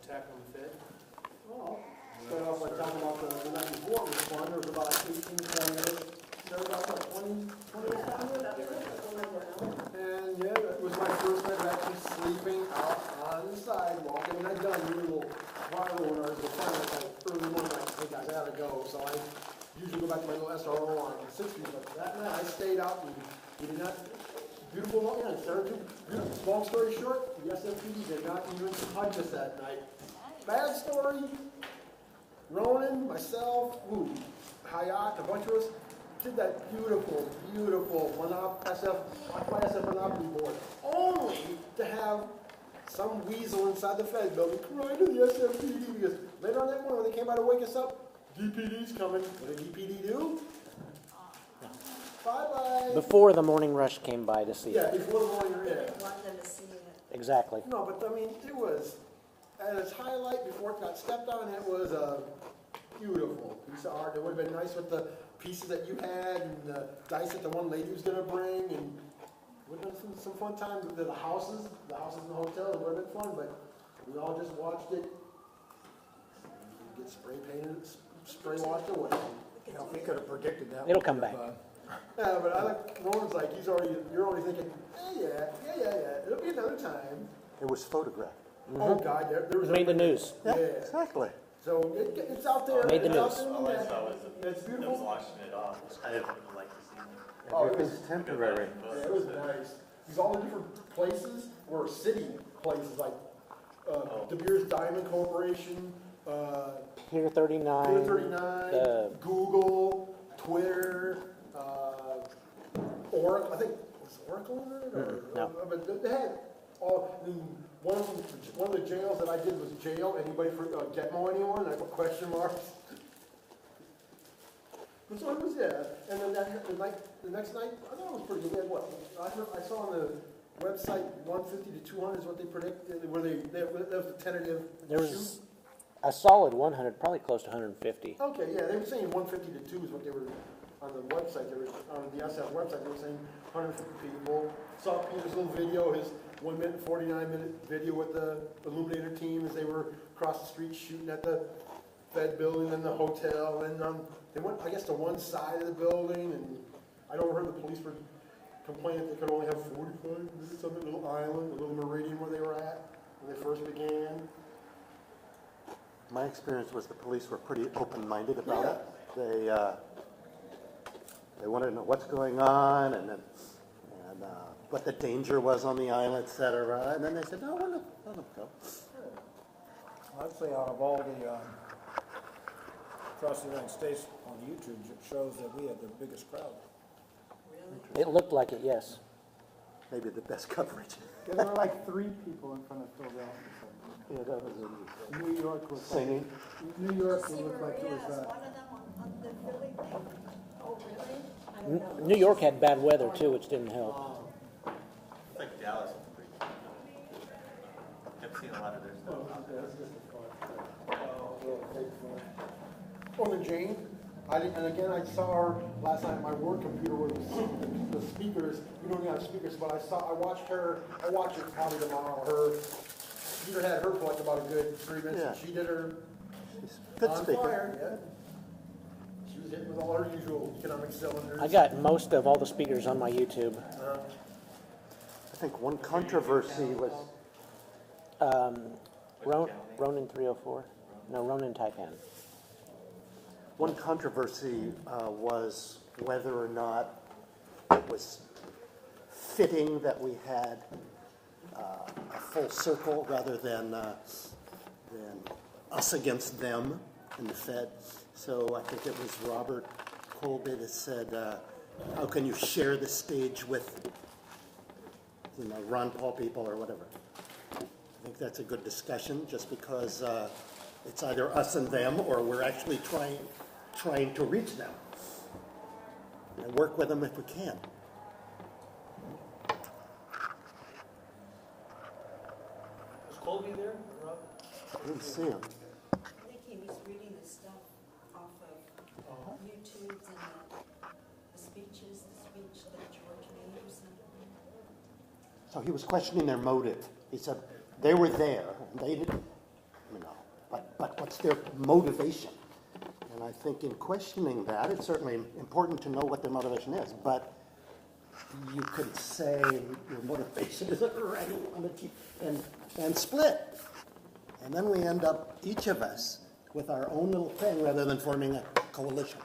attack on the Fed? Well, start off by talking about the night before it was fun. There was about 18, 20 minutes. Started off about 20 And yeah, it was my first night of actually sleeping out on the sidewalk. And when I done, we were a little wild when I was finally like early morning, like, hey guys, I gotta go. So I usually go back to my little SRO on 60, but that night I stayed out and we did not. Beautiful morning. Long story short, the SFPD did not even touch us that night. Bad story. Ronan, myself, Hayat, a bunch of us did that beautiful SF Monopoly board, only to have some weasel inside the Fed building crying to the SFPD because later on that morning when they came by to wake us up, DPD's coming. What did DPD do? Bye-bye. Before the morning rush came by to see Yeah, it. before the morning rush. Didn't want them to see it. Exactly. No, but I mean, it was, at its highlight before it got stepped on, it was a beautiful piece of art. It would have been nice with the pieces that you had and the dice that the one lady was going to bring, and it would have been some fun time. The houses in the hotel, it would have been fun, but we all just watched it get spray painted, spray washed away. If we could have predicted that. It'll come back. Yeah, but I like, Roland's like, you're already thinking, yeah, it'll be another time. It was photographed. Oh, God, there was Made the news. Yeah. Exactly. So it's out there. Made the it's out news. there in the All I net. saw was It's them beautiful. washing it off. I didn't like to see them. Oh, It was temporary. Yeah, it was nice. Because all the different places were city places, like De Beers Diamond Corporation, Pier 39. Pier 39, Google, Twitter, Oracle. I think was Oracle in it? Or, No. But they had all. One of the jails that I did was jail. Anybody for Getmo anyone? I put question marks. But so it was, yeah. And then the next night, I thought it was pretty good. We had what? I saw on the website 150 to 200 is what they predicted. That was the tentative There shoot. was a solid 100, probably close to 150. Okay, yeah, they were saying 150 to 2 is what they were on the website. They were on the SF website. They were saying 150 people. Saw Peter's little video, his 1 minute, 49-minute video with the Illuminator team as they were across the street shooting at the Fed building and the hotel. And they went, I guess, to one side of the building. And I overheard the police were complaining that they could only have 45 minutes on the little island, the little meridian where they were at when they first began. My experience was the police were pretty open-minded about it. They wanted to know what's going on and what the danger was on the island, etc. And then they said, no, let them go. I'd say out of all the, across the United States on YouTube, it shows that we had the biggest crowd. Really? It looked like it, yes. Maybe the best coverage. Yeah, there were like 3 people in front of Philadelphia. Yeah, that was New York was singing. New York See, looked like it Maria was is one of them on the Philly thing. Oh, really? I don't know. New York had bad weather too, which didn't help. It's like Dallas. I've seen a lot of their stuff. Oh, the Jane. And again, I saw her last night on my work computer where the speakers. We don't have speakers, but I watched her. I watch it probably tomorrow. Peter had her for like about a good 3 minutes. Yeah. And she did her Good on speaker. fire. Yeah. She was hitting with all her usual economic cylinders. I got most of all the speakers on my YouTube. I think one controversy was Ronin 304. No, Ronin Taipan. one controversy was whether or not it was fitting that we had a full circle rather than us against them in the Fed. So I think it was Robert Colby that said, how can you share the stage with Ron Paul people or whatever. I think that's a good discussion just because it's either us and them or we're actually trying to reach them and work with them if we can. Was Colby there, Rob? I didn't see him. I think he was reading the stuff off of YouTube and the speech that George made or something. So he was questioning their motive. He said they were there. They didn't, but what's their motivation? And I think in questioning that, it's certainly important to know what their motivation is, but you could say your motivation isn't right and split. And then we end up, each of us, with our own little thing rather than forming a coalition.